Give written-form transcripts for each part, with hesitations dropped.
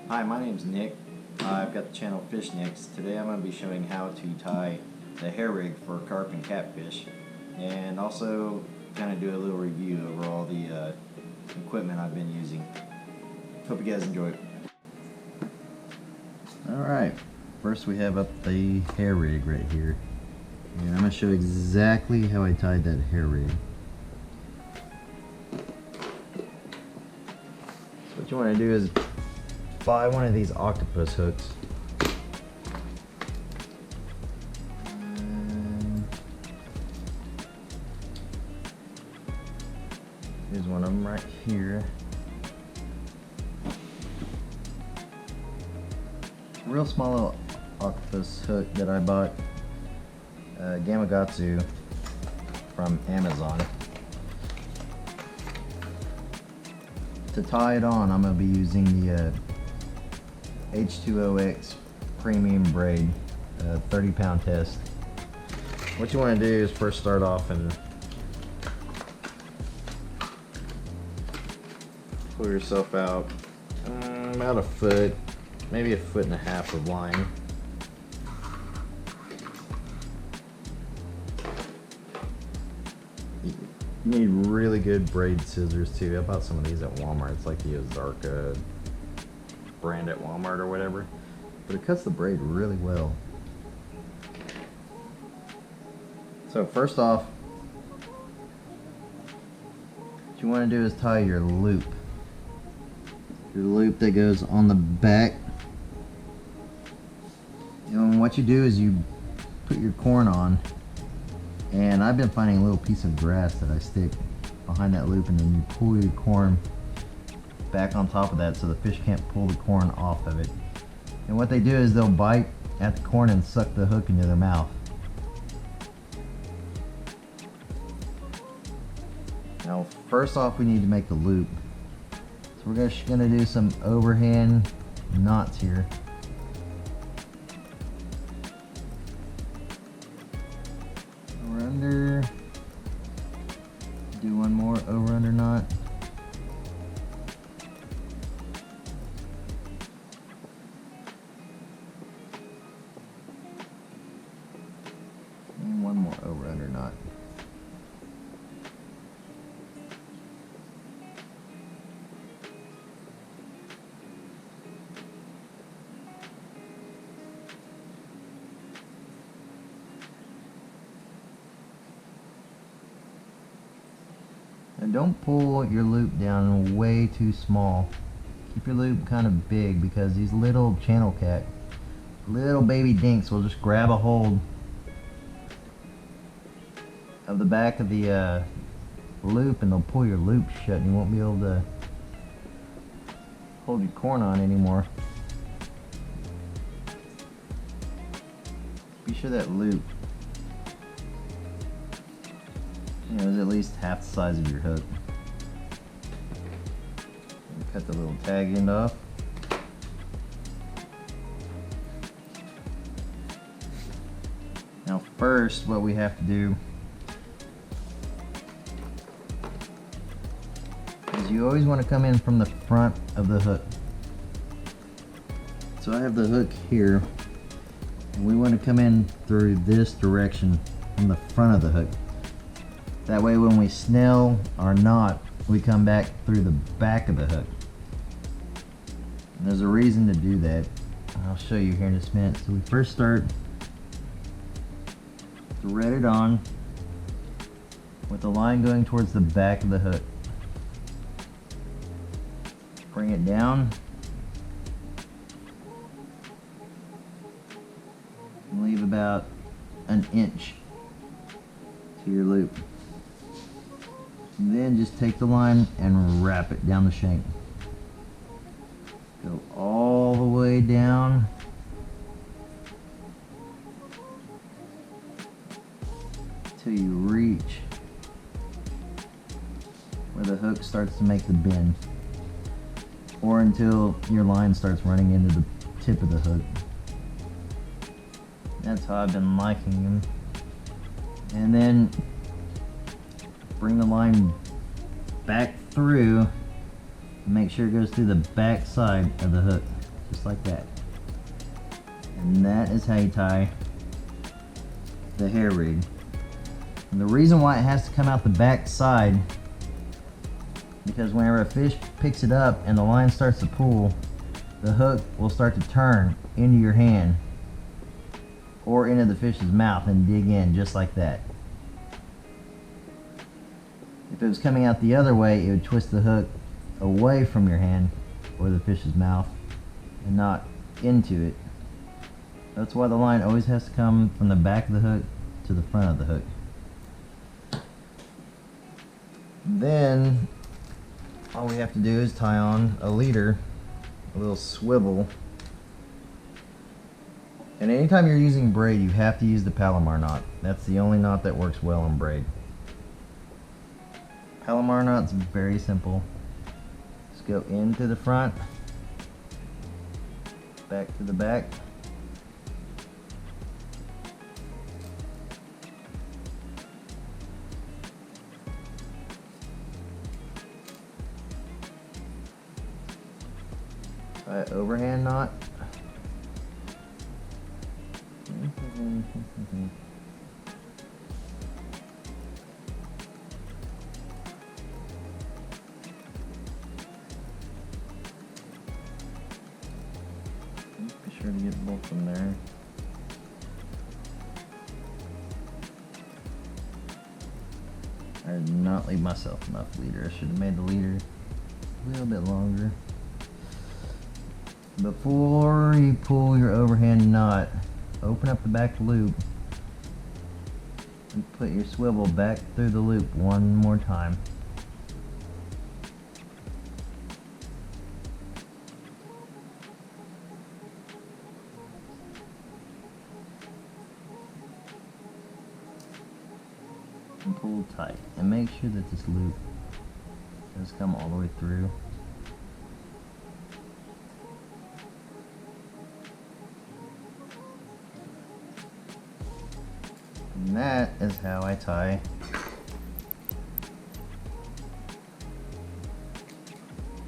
Hi, my name's Nick. I've got the channel Fish Nicks. Today I'm going to be showing how to tie the hair rig for carp and catfish, and also kind of do a little review over all the equipment I've been using. Hope you guys enjoy it. Alright, first we have up the hair rig right here. And I'm going to show exactly how I tied that hair rig. So what you want to do is buy one of these octopus hooks. Here's one of them right here. Real small little octopus hook that I bought Gamakatsu from Amazon. To tie it on, I'm going to be using the H2OX premium braid 30-pound test. What you want to do is first start off and pull yourself out about a foot, maybe a foot and a half of line. You need really good braid scissors too. I bought some of these at Walmart. It's like the Ozarka brand at Walmart or whatever. But it cuts the braid really well. So first off, what you want to do is tie your loop. Your loop that goes on the back. And what you do is you put your corn on, and I've been finding a little piece of grass that I stick behind that loop, and then you pull your corn back on top of that so the fish can't pull the corn off of it. And what they do is they'll bite at the corn and suck the hook into their mouth. Now first off, we need to make the loop. So we're just going to do some overhand knots here. Over under. Do one more over under knot. And one more over under knot. And don't pull your loop down way too small. Keep your loop kind of big, because these little channel cat, little baby dinks, will just grab a hold of the back of the loop and they'll pull your loop shut, and you won't be able to hold your corn on anymore. Be sure that loop is at least half the size of your hook. Cut the little tag end off. Now first, what we have to do is you always want to come in from the front of the hook. So I have the hook here, and we want to come in through this direction from the front of the hook. That way when we snell our knot, we come back through the back of the hook. And there's a reason to do that. I'll show you here in just a minute. So we first start, thread it on with the line going towards the back of the hook. Bring it down. And leave about an inch to your loop. And then just take the line and wrap it down the shank. Go all the way down till you reach where the hook starts to make the bend, or until your line starts running into the tip of the hook. That's how I've been liking them. And then bring the line back through, make sure it goes through the back side of the hook. just like that. And that is how you tie the hair rig. And the reason why it has to come out the back side, because whenever a fish picks it up and the line starts to pull, the hook will start to turn into your hand or into the fish's mouth and dig in just like that. If it was coming out the other way, it would twist the hook away from your hand or the fish's mouth and not into it. That's why the line always has to come from the back of the hook to the front of the hook. Then all we have to do is tie on a leader, a little swivel. And anytime you're using braid, you have to use the Palomar knot. That's the only knot that works well in braid. Palomar knot's very simple. Just go into the front, back to the back. Tie an overhand knot. Be sure to get both from there. I did not leave myself enough leader. I should have made the leader a little bit longer. Before you pull your overhand knot, open up the back loop and put your swivel back through the loop one more time. And pull tight. And make sure that this loop does come all the way through. And that is how I tie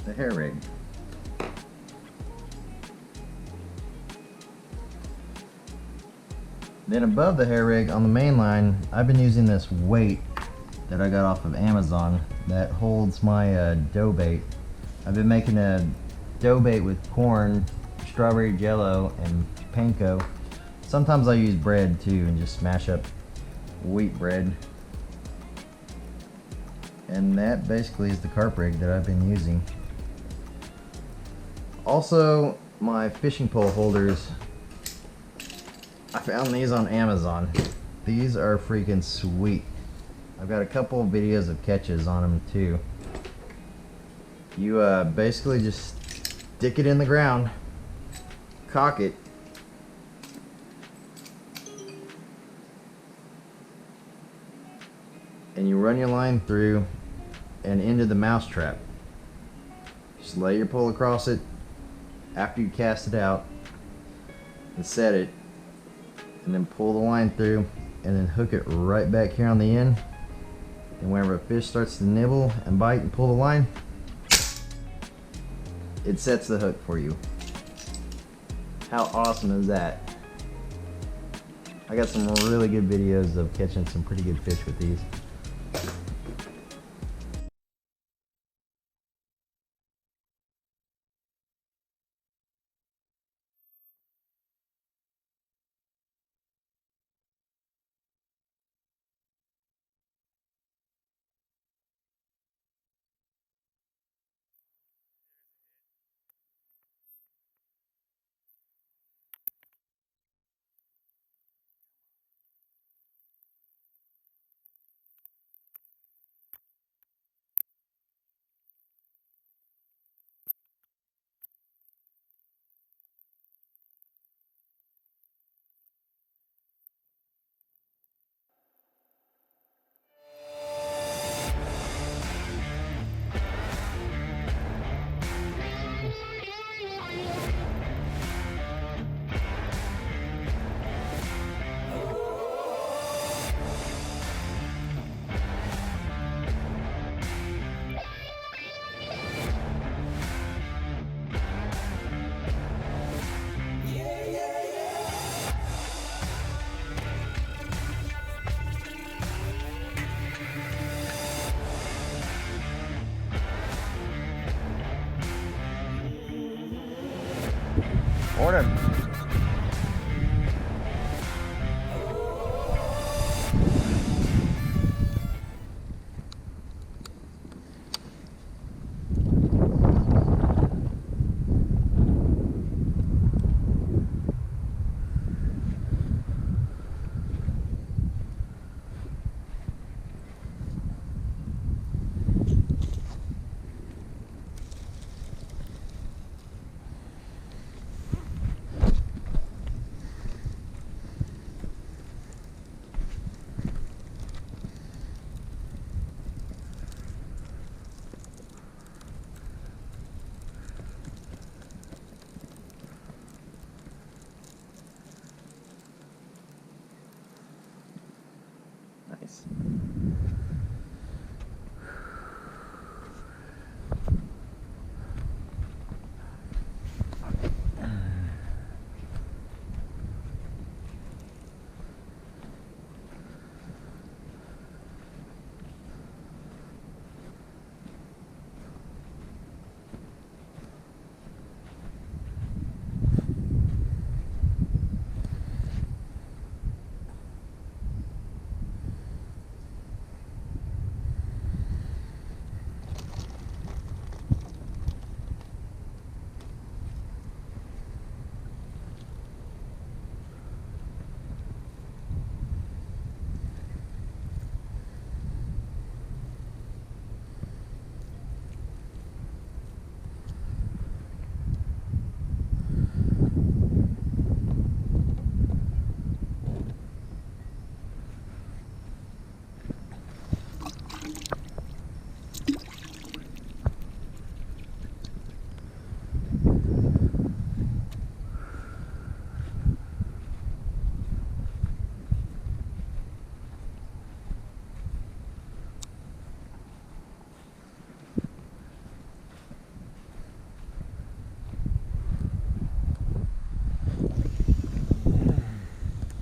the hair rig. Then above the hair rig on the main line, I've been using this weight that I got off of Amazon that holds my dough bait. I've been making a dough bait with corn, strawberry jello, and panko. Sometimes I use bread too and just smash up wheat bread. And that basically is the carp rig that I've been using. Also, my fishing pole holders, I found these on Amazon. These are freaking sweet. I've got a couple of videos of catches on them too. You basically just stick it in the ground, cock it, and you run your line through and into the mouse trap. Just lay your pole across it after you cast it out and set it, and then pull the line through and then hook it right back here on the end. And whenever a fish starts to nibble and bite and pull the line, it sets the hook for you. How awesome is that? I got some really good videos of catching some pretty good fish with these. Morning. Nice.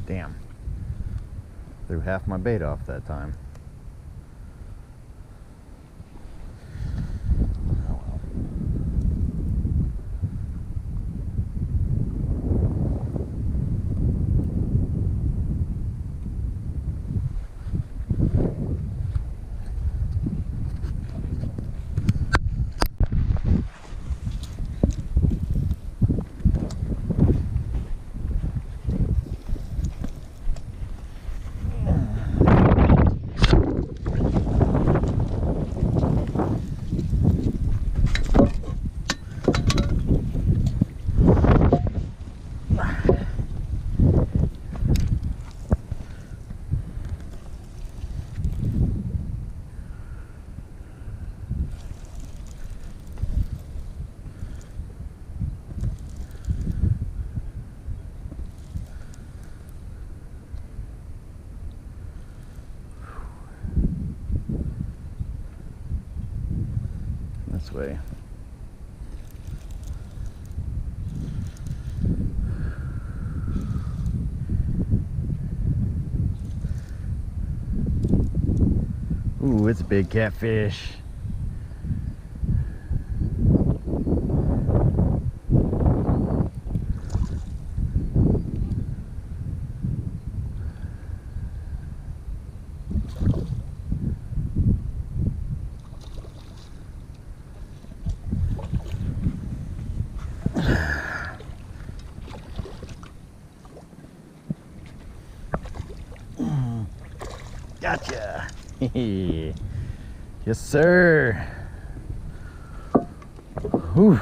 Damn. Threw half my bait off that time. Oh well. This way. Ooh, it's a big catfish. Gotcha. Yes, sir. Whew.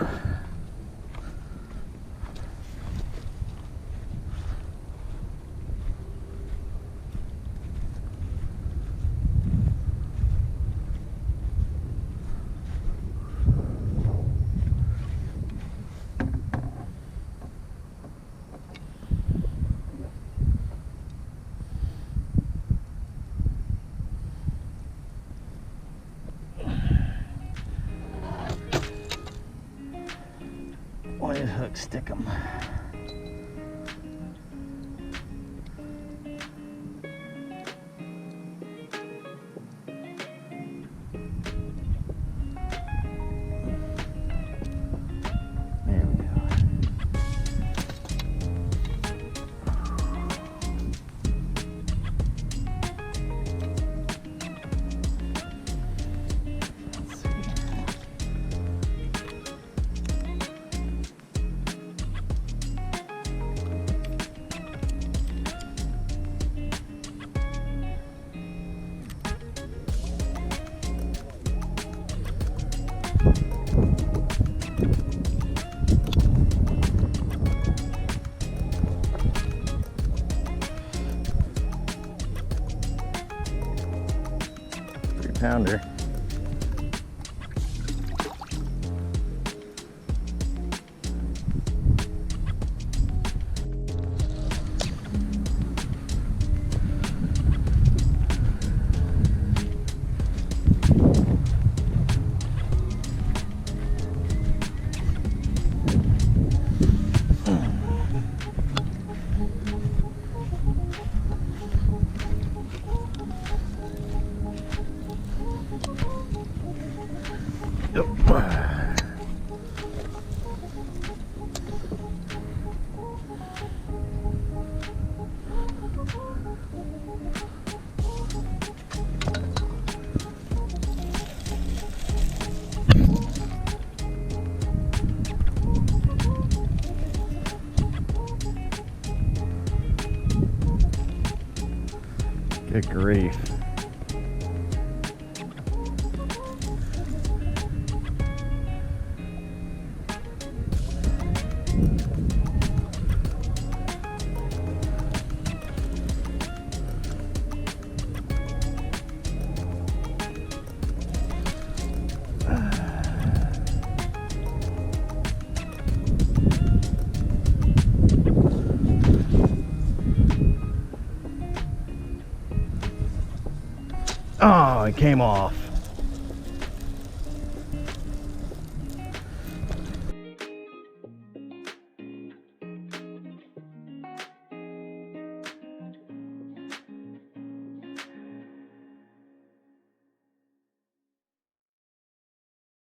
Why did hook stick 'em? There we go. pounder. Good grief. Oh, it came off.